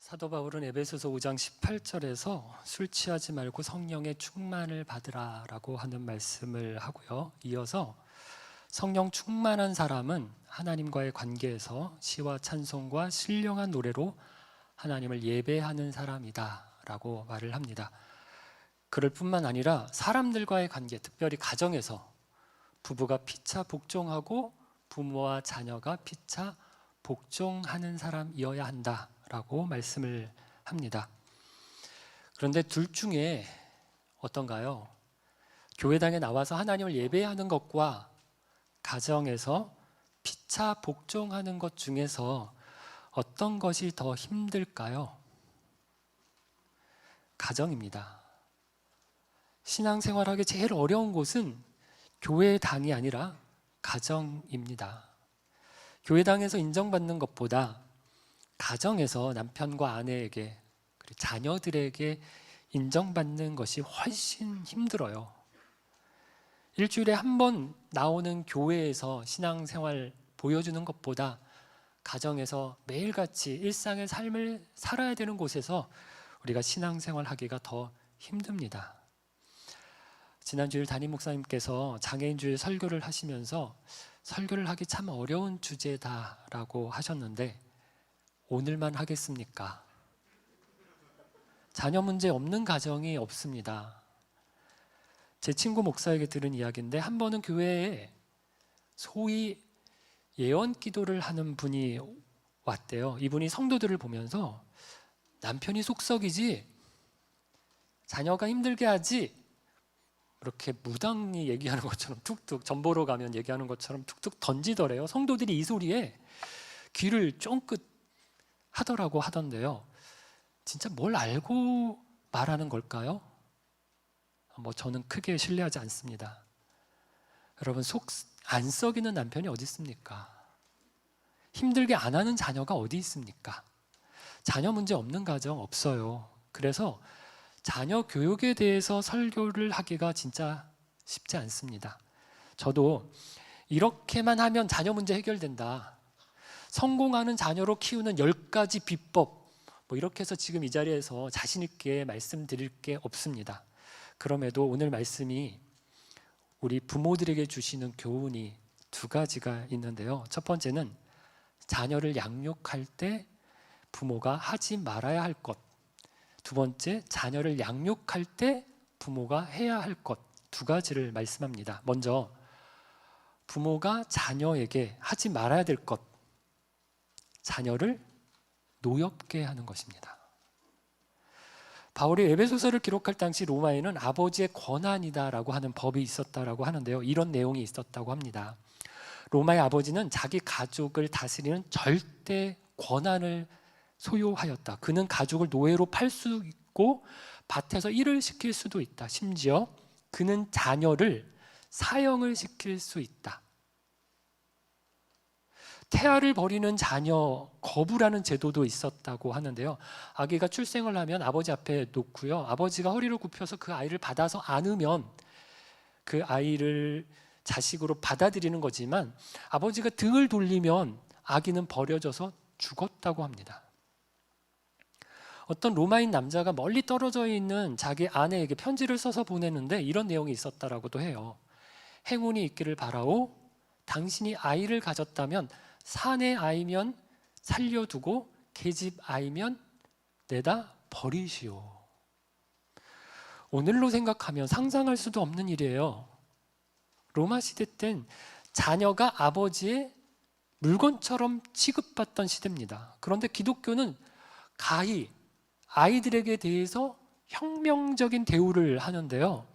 사도 바울은 에베소서 5장 18절에서 술 취하지 말고 성령의 충만을 받으라라고 하는 말씀을 하고요. 이어서 성령 충만한 사람은 하나님과의 관계에서 시와 찬송과 신령한 노래로 하나님을 예배하는 사람이다라고 말을 합니다. 그럴 뿐만 아니라 사람들과의 관계, 특별히 가정에서 부부가 피차 복종하고 부모와 자녀가 피차 복종하는 사람이어야 한다라고 말씀을 합니다. 그런데 둘 중에 어떤가요? 교회당에 나와서 하나님을 예배하는 것과 가정에서 피차 복종하는 것 중에서 어떤 것이 더 힘들까요? 가정입니다. 신앙생활하기 제일 어려운 곳은 교회당이 아니라 가정입니다. 교회당에서 인정받는 것보다 가정에서 남편과 아내에게 그리고 자녀들에게 인정받는 것이 훨씬 힘들어요. 일주일에 한 번 나오는 교회에서 신앙생활 보여주는 것보다 가정에서 매일같이 일상의 삶을 살아야 되는 곳에서 우리가 신앙생활 하기가 더 힘듭니다. 지난주일 담임 목사님께서 장애인주일 설교를 하시면서 설교를 하기 참 어려운 주제다라고 하셨는데 오늘만 하겠습니까? 자녀 문제 없는 가정이 없습니다. 제 친구 목사에게 들은 이야기인데 한 번은 교회에 소위 예언 기도를 하는 분이 왔대요. 이분이 성도들을 보면서 남편이 속썩이지 자녀가 힘들게 하지 이렇게 무당이 얘기하는 것처럼 툭툭 전 보러 가면 얘기하는 것처럼 툭툭 던지더래요. 성도들이 이 소리에 귀를 쫑긋 하더라고 하던데요. 진짜 뭘 알고 말하는 걸까요? 저는 크게 신뢰하지 않습니다. 여러분, 속 안 썩이는 남편이 어디 있습니까? 힘들게 안 하는 자녀가 어디 있습니까? 자녀 문제 없는 가정 없어요. 그래서 자녀 교육에 대해서 설교를 하기가 진짜 쉽지 않습니다. 저도 이렇게만 하면 자녀 문제 해결된다. 성공하는 자녀로 키우는 10가지 비법 이렇게 해서 지금 이 자리에서 자신 있게 말씀드릴 게 없습니다. 그럼에도 오늘 말씀이 우리 부모들에게 주시는 교훈이 두 가지가 있는데요. 첫 번째는 자녀를 양육할 때 부모가 하지 말아야 할 것. 두 번째, 자녀를 양육할 때 부모가 해야 할 것. 두 가지를 말씀합니다. 먼저 부모가 자녀에게 하지 말아야 될 것. 자녀를 노엽게 하는 것입니다. 바울이 에베소서를 기록할 당시 로마에는 아버지의 권한이다라고 하는 법이 있었다라고 하는데요. 이런 내용이 있었다고 합니다. 로마의 아버지는 자기 가족을 다스리는 절대 권한을 소유하였다. 그는 가족을 노예로 팔 수 있고 밭에서 일을 시킬 수도 있다. 심지어 그는 자녀를 사형을 시킬 수 있다. 태아를 버리는 자녀 거부라는 제도도 있었다고 하는데요. 아기가 출생을 하면 아버지 앞에 놓고요. 아버지가 허리를 굽혀서 그 아이를 받아서 안으면 그 아이를 자식으로 받아들이는 거지만 아버지가 등을 돌리면 아기는 버려져서 죽었다고 합니다. 어떤 로마인 남자가 멀리 떨어져 있는 자기 아내에게 편지를 써서 보내는데 이런 내용이 있었다라고도 해요. 행운이 있기를 바라오. 당신이 아이를 가졌다면 사내 아이면 살려두고 계집 아이면 내다 버리시오. 오늘로 생각하면 상상할 수도 없는 일이에요. 로마 시대 땐 자녀가 아버지의 물건처럼 취급받던 시대입니다. 그런데 기독교는 가히 아이들에게 대해서 혁명적인 대우를 하는데요.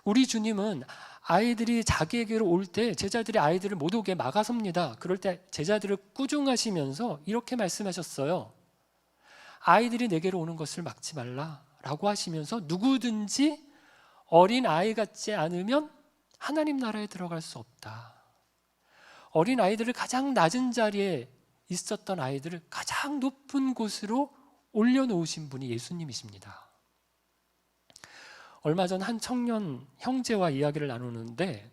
우리 주님은 아이들이 자기에게로 올 때 제자들이 아이들을 못 오게 막아섭니다. 그럴 때 제자들을 꾸중하시면서 이렇게 말씀하셨어요. 아이들이 내게로 오는 것을 막지 말라라고 하시면서 누구든지 어린 아이 같지 않으면 하나님 나라에 들어갈 수 없다. 어린 아이들을 가장 낮은 자리에 있었던 아이들을 가장 높은 곳으로 올려놓으신 분이 예수님이십니다. 얼마 전 한 청년 형제와 이야기를 나누는데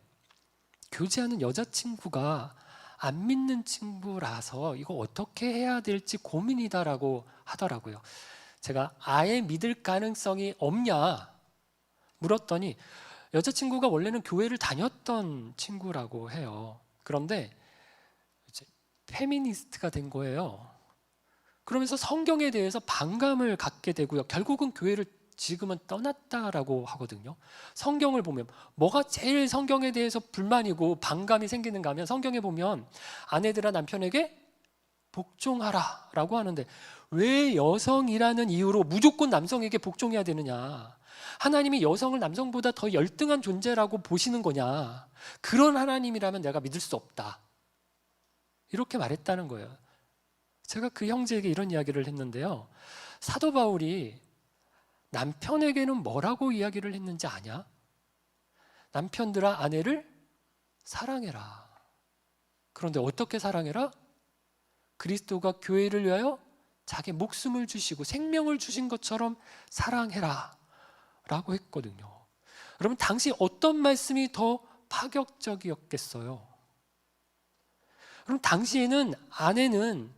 교제하는 여자친구가 안 믿는 친구라서 이거 어떻게 해야 될지 고민이다라고 하더라고요. 제가 아예 믿을 가능성이 없냐 물었더니 여자친구가 원래는 교회를 다녔던 친구라고 해요. 그런데 이제 페미니스트가 된 거예요. 그러면서 성경에 대해서 반감을 갖게 되고요. 결국은 교회를 지금은 떠났다라고 하거든요. 성경을 보면 뭐가 제일 성경에 대해서 불만이고 반감이 생기는가 하면 성경에 보면 아내들아 남편에게 복종하라 라고 하는데 왜 여성이라는 이유로 무조건 남성에게 복종해야 되느냐? 하나님이 여성을 남성보다 더 열등한 존재라고 보시는 거냐? 그런 하나님이라면 내가 믿을 수 없다. 이렇게 말했다는 거예요. 제가 그 형제에게 이런 이야기를 했는데요. 사도 바울이 남편에게는 뭐라고 이야기를 했는지 아냐? 남편들아 아내를 사랑해라. 그런데 어떻게 사랑해라? 그리스도가 교회를 위하여 자기 목숨을 주시고 생명을 주신 것처럼 사랑해라 라고 했거든요. 여러분 당시 어떤 말씀이 더 파격적이었겠어요? 그럼 당시에는 아내는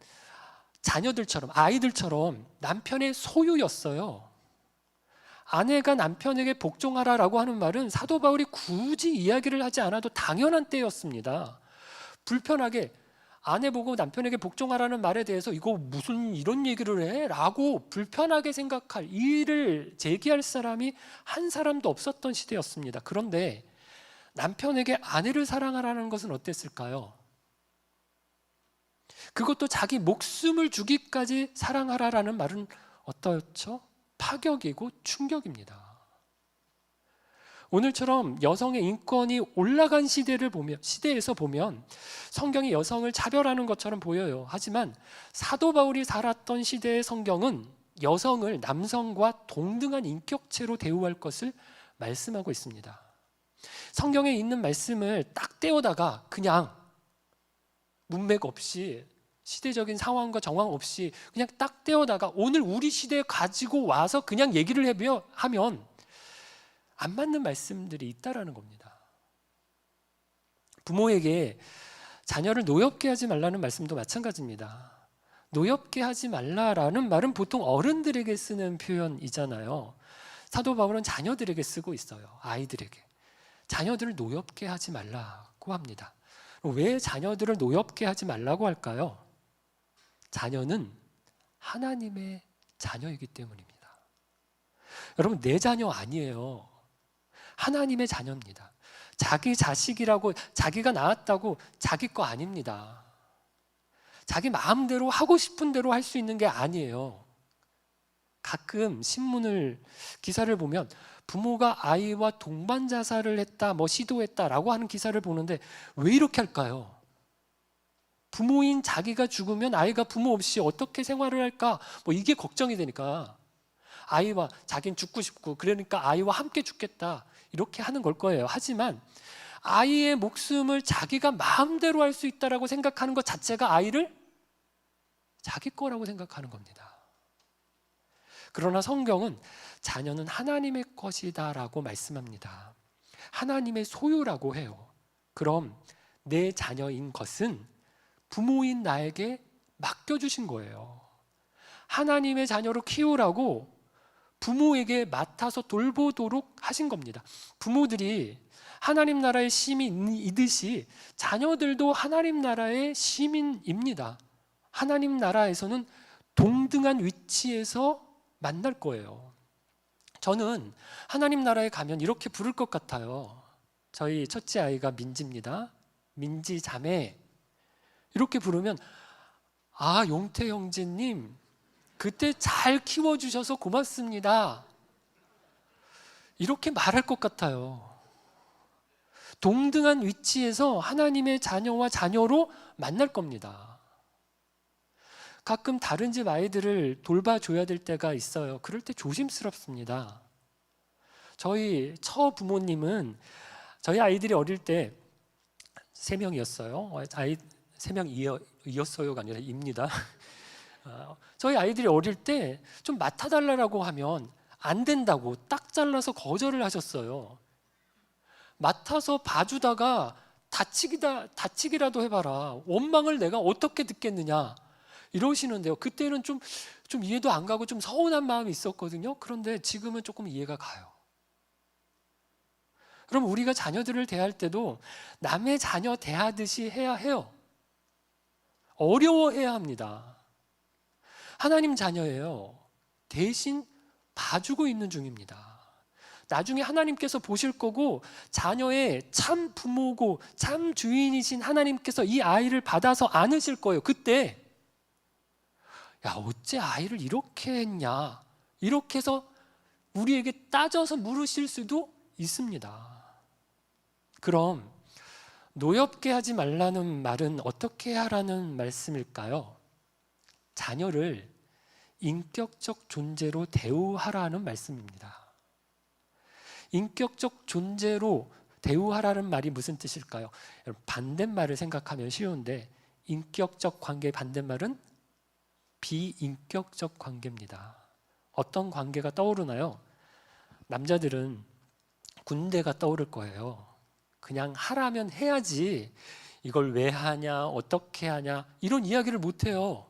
자녀들처럼 아이들처럼 남편의 소유였어요. 아내가 남편에게 복종하라라고 하는 말은 사도 바울이 굳이 이야기를 하지 않아도 당연한 때였습니다. 불편하게 아내 보고 남편에게 복종하라는 말에 대해서 이거 무슨 이런 얘기를 해? 라고 불편하게 생각할 이의를 제기할 사람이 한 사람도 없었던 시대였습니다. 그런데 남편에게 아내를 사랑하라는 것은 어땠을까요? 그것도 자기 목숨을 주기까지 사랑하라라는 말은 어떻죠? 파격이고 충격입니다. 오늘처럼 여성의 인권이 올라간 시대에서 보면 성경이 여성을 차별하는 것처럼 보여요. 하지만 사도 바울이 살았던 시대의 성경은 여성을 남성과 동등한 인격체로 대우할 것을 말씀하고 있습니다. 성경에 있는 말씀을 딱 떼어다가 그냥 문맥 없이 시대적인 상황과 정황 없이 그냥 딱 떼어다가 오늘 우리 시대에 가지고 와서 그냥 얘기를 하면 안 맞는 말씀들이 있다라는 겁니다. 부모에게 자녀를 노엽게 하지 말라는 말씀도 마찬가지입니다. 노엽게 하지 말라라는 말은 보통 어른들에게 쓰는 표현이잖아요. 사도 바울은 자녀들에게 쓰고 있어요. 아이들에게. 자녀들을 노엽게 하지 말라고 합니다. 왜 자녀들을 노엽게 하지 말라고 할까요? 자녀는 하나님의 자녀이기 때문입니다. 여러분 내 자녀 아니에요. 하나님의 자녀입니다. 자기 자식이라고 자기가 낳았다고 자기 거 아닙니다. 자기 마음대로 하고 싶은 대로 할 수 있는 게 아니에요. 가끔 기사를 보면 부모가 아이와 동반 자살을 했다, 시도했다라고 하는 기사를 보는데 왜 이렇게 할까요? 부모인 자기가 죽으면 아이가 부모 없이 어떻게 생활을 할까? 이게 걱정이 되니까 아이와 자기는 죽고 싶고 그러니까 아이와 함께 죽겠다 이렇게 하는 걸 거예요. 하지만 아이의 목숨을 자기가 마음대로 할 수 있다라고 생각하는 것 자체가 아이를 자기 거라고 생각하는 겁니다. 그러나 성경은 자녀는 하나님의 것이다라고 말씀합니다. 하나님의 소유라고 해요. 그럼 내 자녀인 것은 부모인 나에게 맡겨주신 거예요. 하나님의 자녀로 키우라고 부모에게 맡아서 돌보도록 하신 겁니다. 부모들이 하나님 나라의 시민이듯이 자녀들도 하나님 나라의 시민입니다. 하나님 나라에서는 동등한 위치에서 만날 거예요. 저는 하나님 나라에 가면 이렇게 부를 것 같아요. 저희 첫째 아이가 민지입니다. 민지 자매. 이렇게 부르면 용태 형제님 그때 잘 키워주셔서 고맙습니다. 이렇게 말할 것 같아요. 동등한 위치에서 하나님의 자녀와 자녀로 만날 겁니다. 가끔 다른 집 아이들을 돌봐줘야 될 때가 있어요. 그럴 때 조심스럽습니다. 저희 처부모님은 저희 아이들이 어릴 때 3명이었어요. 아이 3명이었어요가 아니라 입니다. 저희 아이들이 어릴 때 좀 맡아달라고 하면 안 된다고 딱 잘라서 거절을 하셨어요. 맡아서 봐주다가 다치기라도 해봐라. 원망을 내가 어떻게 듣겠느냐 이러시는데요. 그때는 좀 이해도 안 가고 좀 서운한 마음이 있었거든요. 그런데 지금은 조금 이해가 가요. 그럼 우리가 자녀들을 대할 때도 남의 자녀 대하듯이 해야 해요. 어려워해야 합니다. 하나님 자녀예요. 대신 봐주고 있는 중입니다. 나중에 하나님께서 보실 거고 자녀의 참 부모고 참 주인이신 하나님께서 이 아이를 받아서 안으실 거예요. 그때 야, 어째 아이를 이렇게 했냐, 이렇게 해서 우리에게 따져서 물으실 수도 있습니다. 그럼 노엽게 하지 말라는 말은 어떻게 하라는 말씀일까요? 자녀를 인격적 존재로 대우하라는 말씀입니다. 인격적 존재로 대우하라는 말이 무슨 뜻일까요? 반대말을 생각하면 쉬운데 인격적 관계의 반대말은 비인격적 관계입니다. 어떤 관계가 떠오르나요? 남자들은 군대가 떠오를 거예요. 그냥 하라면 해야지 이걸 왜 하냐, 어떻게 하냐 이런 이야기를 못해요.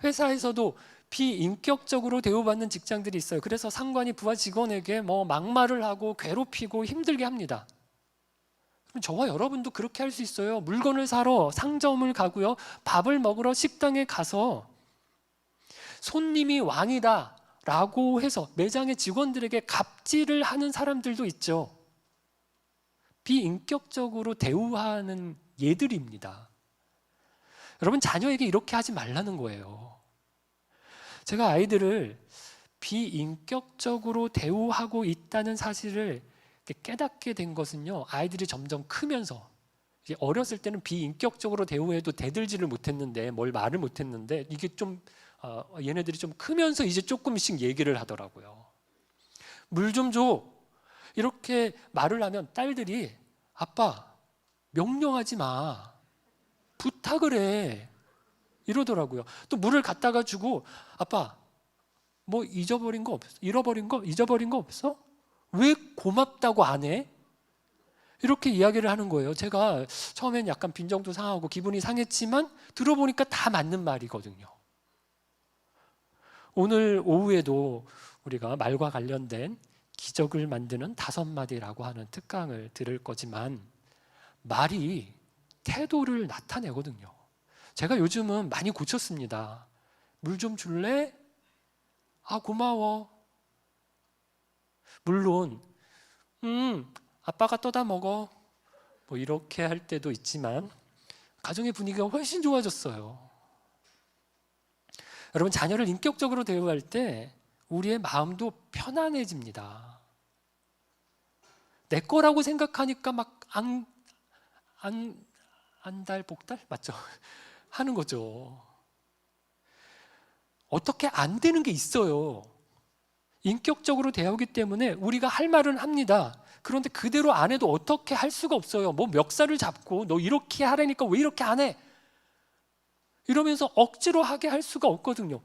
회사에서도 비인격적으로 대우받는 직장들이 있어요. 그래서 상관이 부하 직원에게 막말을 하고 괴롭히고 힘들게 합니다. 그럼 저와 여러분도 그렇게 할 수 있어요. 물건을 사러 상점을 가고요, 밥을 먹으러 식당에 가서 손님이 왕이다 라고 해서 매장의 직원들에게 갑질을 하는 사람들도 있죠. 비인격적으로 대우하는 예들입니다. 여러분, 자녀에게 이렇게 하지 말라는 거예요. 제가 아이들을 비인격적으로 대우하고 있다는 사실을 깨닫게 된 것은요, 아이들이 점점 크면서, 이제 어렸을 때는 비인격적으로 대우해도 대들지를 못했는데, 뭘 말을 못했는데, 이게 얘네들이 좀 크면서 이제 조금씩 얘기를 하더라고요. 물 좀 줘 이렇게 말을 하면 딸들이 아빠 명령하지 마, 부탁을 해 이러더라고요. 또 물을 갖다가 주고 아빠 뭐 잊어버린 거 없어? 왜 고맙다고 안 해? 이렇게 이야기를 하는 거예요. 제가 처음엔 약간 빈정도 상하고 기분이 상했지만 들어보니까 다 맞는 말이거든요. 오늘 오후에도 우리가 말과 관련된 기적을 만드는 5마디라고 하는 특강을 들을 거지만 말이 태도를 나타내거든요. 제가 요즘은 많이 고쳤습니다. 물 좀 줄래? 아, 고마워. 물론 아빠가 떠다 먹어 뭐 이렇게 할 때도 있지만 가정의 분위기가 훨씬 좋아졌어요. 여러분, 자녀를 인격적으로 대우할 때 우리의 마음도 편안해집니다. 내 거라고 생각하니까 막 안달복달? 맞죠? 하는 거죠. 어떻게 안 되는 게 있어요. 인격적으로 대하기 때문에 우리가 할 말은 합니다. 그런데 그대로 안 해도 어떻게 할 수가 없어요. 뭐 멱살을 잡고 너 이렇게 하라니까 왜 이렇게 안 해? 이러면서 억지로 하게 할 수가 없거든요.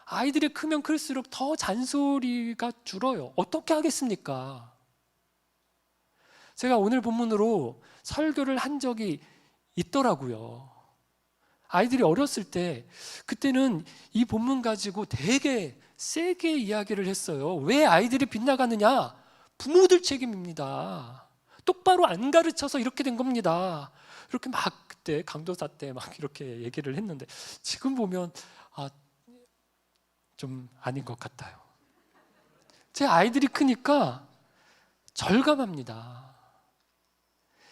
아이들이 크면 클수록 더 잔소리가 줄어요. 어떻게 하겠습니까? 제가 오늘 본문으로 설교를 한 적이 있더라고요. 아이들이 어렸을 때 그때는 이 본문 가지고 되게 세게 이야기를 했어요. 왜 아이들이 빗나가느냐? 부모들 책임입니다. 똑바로 안 가르쳐서 이렇게 된 겁니다. 이렇게 막 그때 강도사 때 막 이렇게 얘기를 했는데 지금 보면 좀 아닌 것 같아요. 제 아이들이 크니까 절감합니다.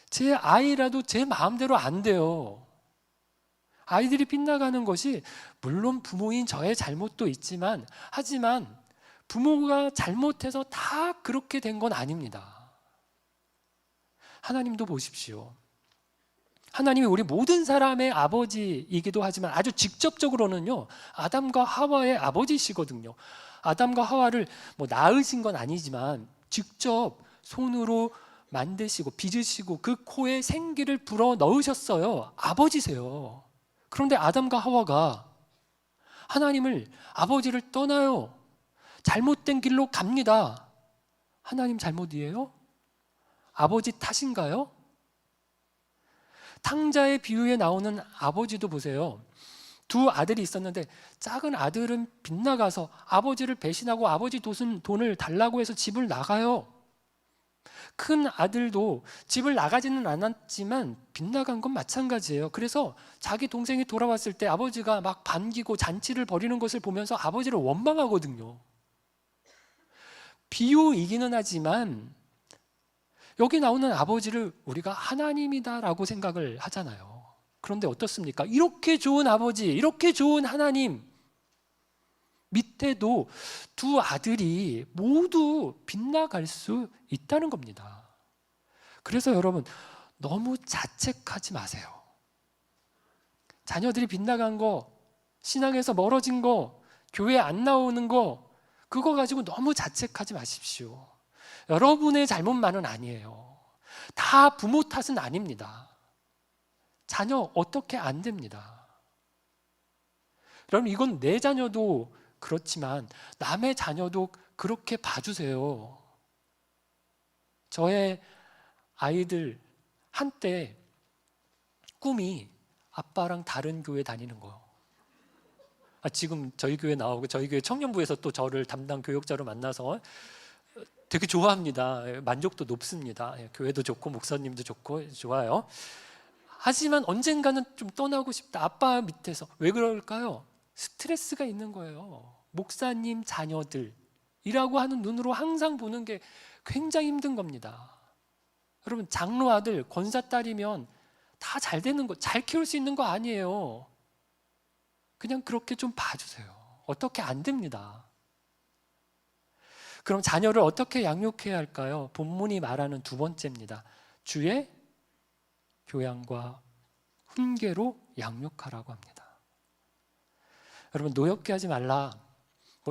제 아이라도 제 마음대로 안 돼요. 아이들이 빗나가는 것이 물론 부모인 저의 잘못도 있지만 하지만 부모가 잘못해서 다 그렇게 된 건 아닙니다. 하나님도 보십시오. 하나님이 우리 모든 사람의 아버지이기도 하지만 아주 직접적으로는요, 아담과 하와의 아버지시거든요. 아담과 하와를 뭐 낳으신 건 아니지만 직접 손으로 만드시고 빚으시고 그 코에 생기를 불어 넣으셨어요. 아버지세요. 그런데 아담과 하와가 하나님을, 아버지를 떠나요. 잘못된 길로 갑니다. 하나님 잘못이에요? 아버지 탓인가요? 탕자의 비유에 나오는 아버지도 보세요. 두 아들이 있었는데 작은 아들은 빗나가서 아버지를 배신하고 아버지 돈을 달라고 해서 집을 나가요. 큰 아들도 집을 나가지는 않았지만 빗나간 건 마찬가지예요. 그래서 자기 동생이 돌아왔을 때 아버지가 막 반기고 잔치를 벌이는 것을 보면서 아버지를 원망하거든요. 비유이기는 하지만 여기 나오는 아버지를 우리가 하나님이다라고 생각을 하잖아요. 그런데 어떻습니까? 이렇게 좋은 아버지, 이렇게 좋은 하나님 밑에도 두 아들이 모두 빗나갈 수 있다는 겁니다. 그래서 여러분, 너무 자책하지 마세요. 자녀들이 빗나간 거, 신앙에서 멀어진 거, 교회 안 나오는 거, 그거 가지고 너무 자책하지 마십시오. 여러분의 잘못만은 아니에요. 다 부모 탓은 아닙니다. 자녀 어떻게 안 됩니다. 여러분, 이건 내 자녀도 그렇지만 남의 자녀도 그렇게 봐주세요. 저의 아이들 한때 꿈이 아빠랑 다른 교회 다니는 거예요. 지금 저희 교회 나오고 저희 교회 청년부에서 또 저를 담당 교역자로 만나서 되게 좋아합니다. 만족도 높습니다. 교회도 좋고 목사님도 좋고 좋아요. 하지만 언젠가는 좀 떠나고 싶다. 아빠 밑에서. 왜 그럴까요? 스트레스가 있는 거예요. 목사님 자녀들이라고 하는 눈으로 항상 보는 게 굉장히 힘든 겁니다. 여러분, 장로 아들, 권사 딸이면 다 잘 되는 거, 잘 키울 수 있는 거 아니에요. 그냥 그렇게 좀 봐주세요. 어떻게 안 됩니다. 그럼 자녀를 어떻게 양육해야 할까요? 본문이 말하는 두 번째입니다. 주의 교양과 훈계로 양육하라고 합니다. 여러분, 노엽게 하지 말라,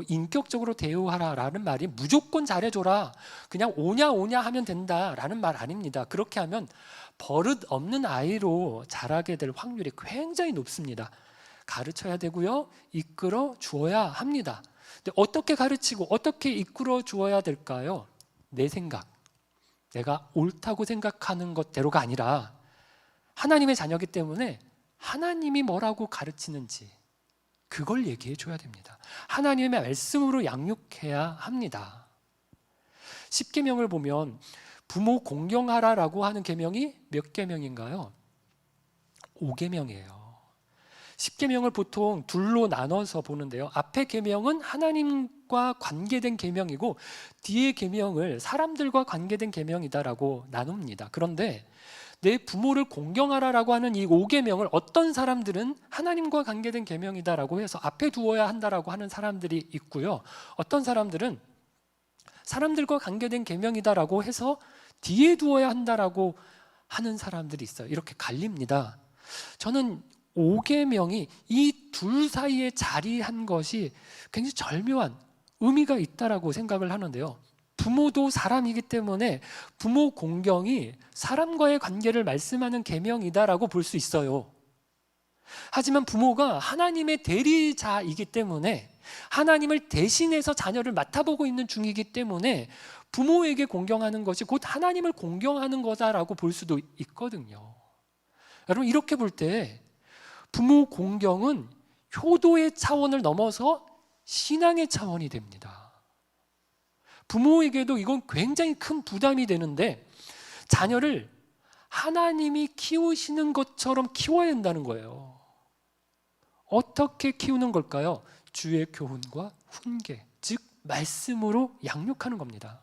인격적으로 대우하라라는 말이 무조건 잘해줘라, 그냥 오냐 하면 된다라는 말 아닙니다. 그렇게 하면 버릇 없는 아이로 자라게 될 확률이 굉장히 높습니다. 가르쳐야 되고요, 이끌어 주어야 합니다. 근데 어떻게 가르치고 어떻게 이끌어 주어야 될까요? 내 생각, 내가 옳다고 생각하는 것대로가 아니라 하나님의 자녀이기 때문에 하나님이 뭐라고 가르치는지 그걸 얘기해 줘야 됩니다. 하나님의 말씀으로 양육해야 합니다. 십계명을 보면 부모 공경하라라고 하는 계명이 몇 계명인가요? 5계명이에요. 십계명을 보통 둘로 나눠서 보는데요. 앞에 계명은 하나님과 관계된 계명이고 뒤에 계명을 사람들과 관계된 계명이다라고 나눕니다. 그런데 내 부모를 공경하라라고 하는 이 5계명을 어떤 사람들은 하나님과 관계된 계명이다라고 해서 앞에 두어야 한다라고 하는 사람들이 있고요. 어떤 사람들은 사람들과 관계된 계명이다라고 해서 뒤에 두어야 한다라고 하는 사람들이 있어요. 이렇게 갈립니다. 저는 5계명이 이 둘 사이에 자리한 것이 굉장히 절묘한 의미가 있다라고 생각을 하는데요. 부모도 사람이기 때문에 부모 공경이 사람과의 관계를 말씀하는 계명이다라고 볼 수 있어요. 하지만 부모가 하나님의 대리자이기 때문에 하나님을 대신해서 자녀를 맡아보고 있는 중이기 때문에 부모에게 공경하는 것이 곧 하나님을 공경하는 거다라고 볼 수도 있거든요. 여러분, 이렇게 볼 때 부모 공경은 효도의 차원을 넘어서 신앙의 차원이 됩니다. 부모에게도 이건 굉장히 큰 부담이 되는데 자녀를 하나님이 키우시는 것처럼 키워야 한다는 거예요. 어떻게 키우는 걸까요? 주의 교훈과 훈계, 즉 말씀으로 양육하는 겁니다.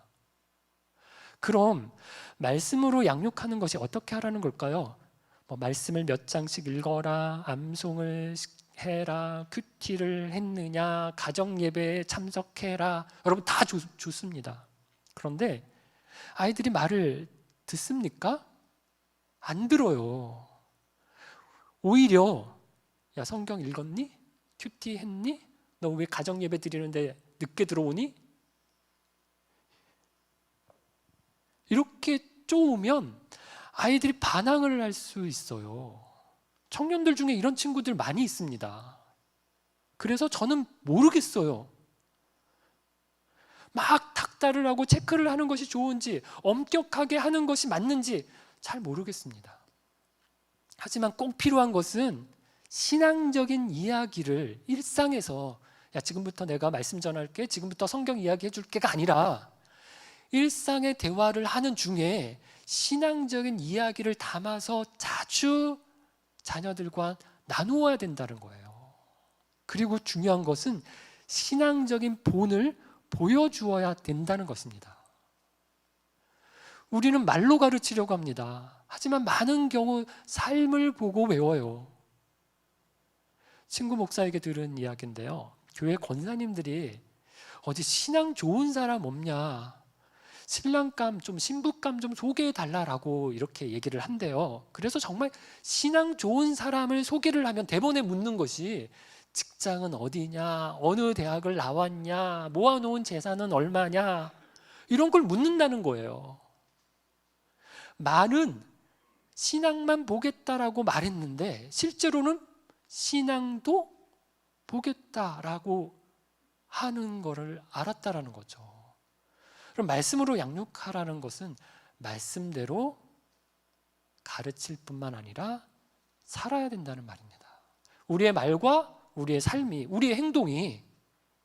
그럼 말씀으로 양육하는 것이 어떻게 하라는 걸까요? 말씀을 몇 장씩 읽어라, 암송을 해라, 큐티를 했느냐, 가정예배에 참석해라, 여러분 다 좋습니다. 그런데 아이들이 말을 듣습니까? 안 들어요. 오히려 야, 성경 읽었니? 큐티 했니? 너 왜 가정예배 드리는데 늦게 들어오니? 이렇게 쪼으면 아이들이 반항을 할 수 있어요. 청년들 중에 이런 친구들 많이 있습니다. 그래서 저는 모르겠어요. 막 닥달을 하고 체크를 하는 것이 좋은지 엄격하게 하는 것이 맞는지 잘 모르겠습니다. 하지만 꼭 필요한 것은 신앙적인 이야기를 일상에서 야 지금부터 내가 말씀 전할게, 지금부터 성경 이야기 해줄게가 아니라 일상의 대화를 하는 중에 신앙적인 이야기를 담아서 자주 자녀들과 나누어야 된다는 거예요. 그리고 중요한 것은 신앙적인 본을 보여주어야 된다는 것입니다. 우리는 말로 가르치려고 합니다. 하지만 많은 경우 삶을 보고 외워요. 친구 목사에게 들은 이야기인데요, 교회 권사님들이 어디 신앙 좋은 사람 없냐, 신랑감 좀 신부감 좀 소개해 달라라고 이렇게 얘기를 한대요. 그래서 정말 신앙 좋은 사람을 소개를 하면 대본에 묻는 것이 직장은 어디냐, 어느 대학을 나왔냐, 모아놓은 재산은 얼마냐, 이런 걸 묻는다는 거예요. 말은 신앙만 보겠다라고 말했는데 실제로는 신앙도 보겠다라고 하는 거를 알았다라는 거죠. 그럼 말씀으로 양육하라는 것은 말씀대로 가르칠 뿐만 아니라 살아야 된다는 말입니다. 우리의 말과 우리의 삶이, 우리의 행동이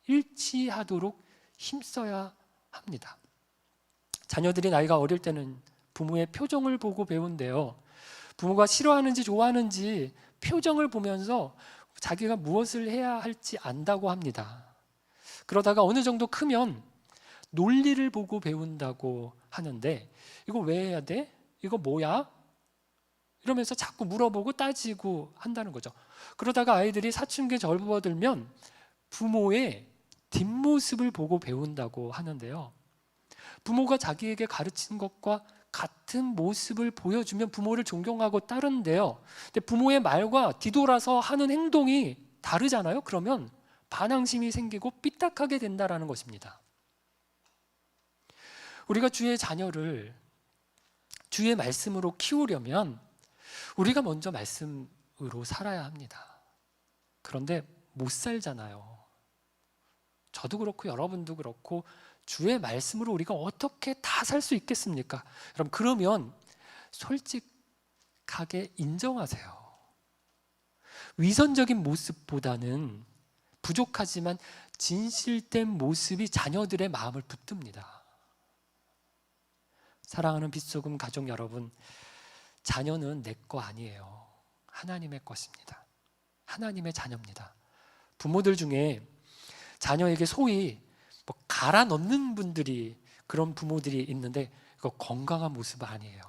일치하도록 힘써야 합니다. 자녀들이 나이가 어릴 때는 부모의 표정을 보고 배운대요. 부모가 싫어하는지 좋아하는지 표정을 보면서 자기가 무엇을 해야 할지 안다고 합니다. 그러다가 어느 정도 크면 논리를 보고 배운다고 하는데, 이거 왜 해야 돼? 이거 뭐야? 이러면서 자꾸 물어보고 따지고 한다는 거죠. 그러다가 아이들이 사춘기에 접어들면 부모의 뒷모습을 보고 배운다고 하는데요, 부모가 자기에게 가르친 것과 같은 모습을 보여주면 부모를 존경하고 따른대요. 근데 부모의 말과 뒤돌아서 하는 행동이 다르잖아요. 그러면 반항심이 생기고 삐딱하게 된다는 것입니다. 우리가 주의 자녀를 주의 말씀으로 키우려면 우리가 먼저 말씀으로 살아야 합니다. 그런데 못 살잖아요. 저도 그렇고 여러분도 그렇고 주의 말씀으로 우리가 어떻게 다 살 수 있겠습니까? 여러분, 그러면 솔직하게 인정하세요. 위선적인 모습보다는 부족하지만 진실된 모습이 자녀들의 마음을 붙듭니다. 사랑하는 빛소금 가족 여러분, 자녀는 내 거 아니에요. 하나님의 것입니다. 하나님의 자녀입니다. 부모들 중에 자녀에게 소위 갈아 넣는 분들이, 그런 부모들이 있는데 이거 건강한 모습 아니에요.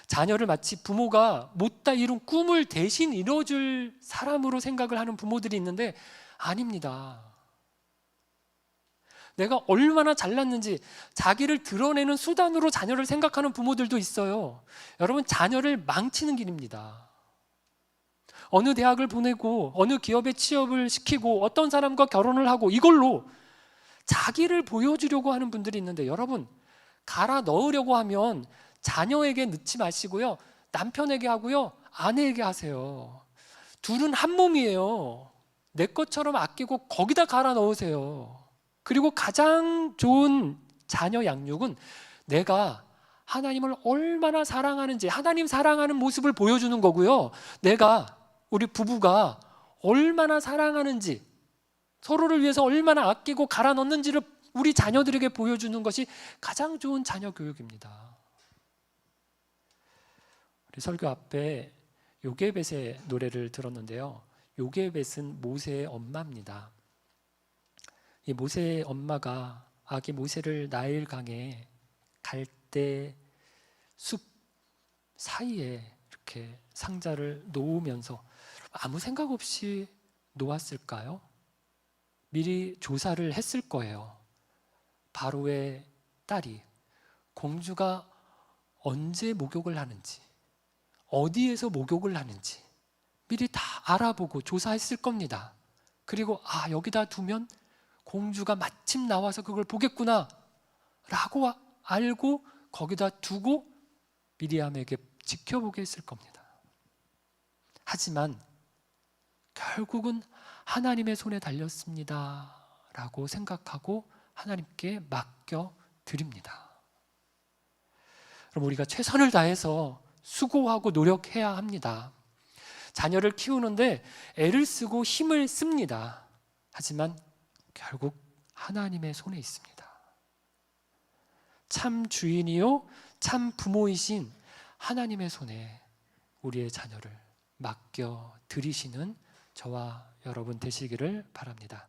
자녀를 마치 부모가 못다 이룬 꿈을 대신 이뤄줄 사람으로 생각을 하는 부모들이 있는데 아닙니다. 내가 얼마나 잘났는지 자기를 드러내는 수단으로 자녀를 생각하는 부모들도 있어요. 여러분, 자녀를 망치는 길입니다. 어느 대학을 보내고 어느 기업에 취업을 시키고 어떤 사람과 결혼을 하고 이걸로 자기를 보여주려고 하는 분들이 있는데, 여러분, 갈아 넣으려고 하면 자녀에게 넣지 마시고요, 남편에게 하고요, 아내에게 하세요. 둘은 한 몸이에요. 내 것처럼 아끼고 거기다 갈아 넣으세요. 그리고 가장 좋은 자녀 양육은 내가 하나님을 얼마나 사랑하는지, 하나님 사랑하는 모습을 보여주는 거고요, 내가, 우리 부부가 얼마나 사랑하는지, 서로를 위해서 얼마나 아끼고 갈아 넣는지를 우리 자녀들에게 보여주는 것이 가장 좋은 자녀 교육입니다. 우리 설교 앞에 요게벳의 노래를 들었는데요, 요게벳은 모세의 엄마입니다. 이 모세의 엄마가 아기 모세를 나일강에 갈대 숲 사이에 이렇게 상자를 놓으면서 아무 생각 없이 놓았을까요? 미리 조사를 했을 거예요. 바로의 딸이, 공주가 언제 목욕을 하는지, 어디에서 목욕을 하는지 미리 다 알아보고 조사했을 겁니다. 그리고 여기다 두면 공주가 마침 나와서 그걸 보겠구나 라고 알고 거기다 두고 미리암에게 지켜보게 했을 겁니다. 하지만 결국은 하나님의 손에 달렸습니다 라고 생각하고 하나님께 맡겨 드립니다. 그럼 우리가 최선을 다해서 수고하고 노력해야 합니다. 자녀를 키우는데 애를 쓰고 힘을 씁니다. 하지만 결국 하나님의 손에 있습니다. 참 주인이요 참 부모이신 하나님의 손에 우리의 자녀를 맡겨 드리시는 저와 여러분 되시기를 바랍니다.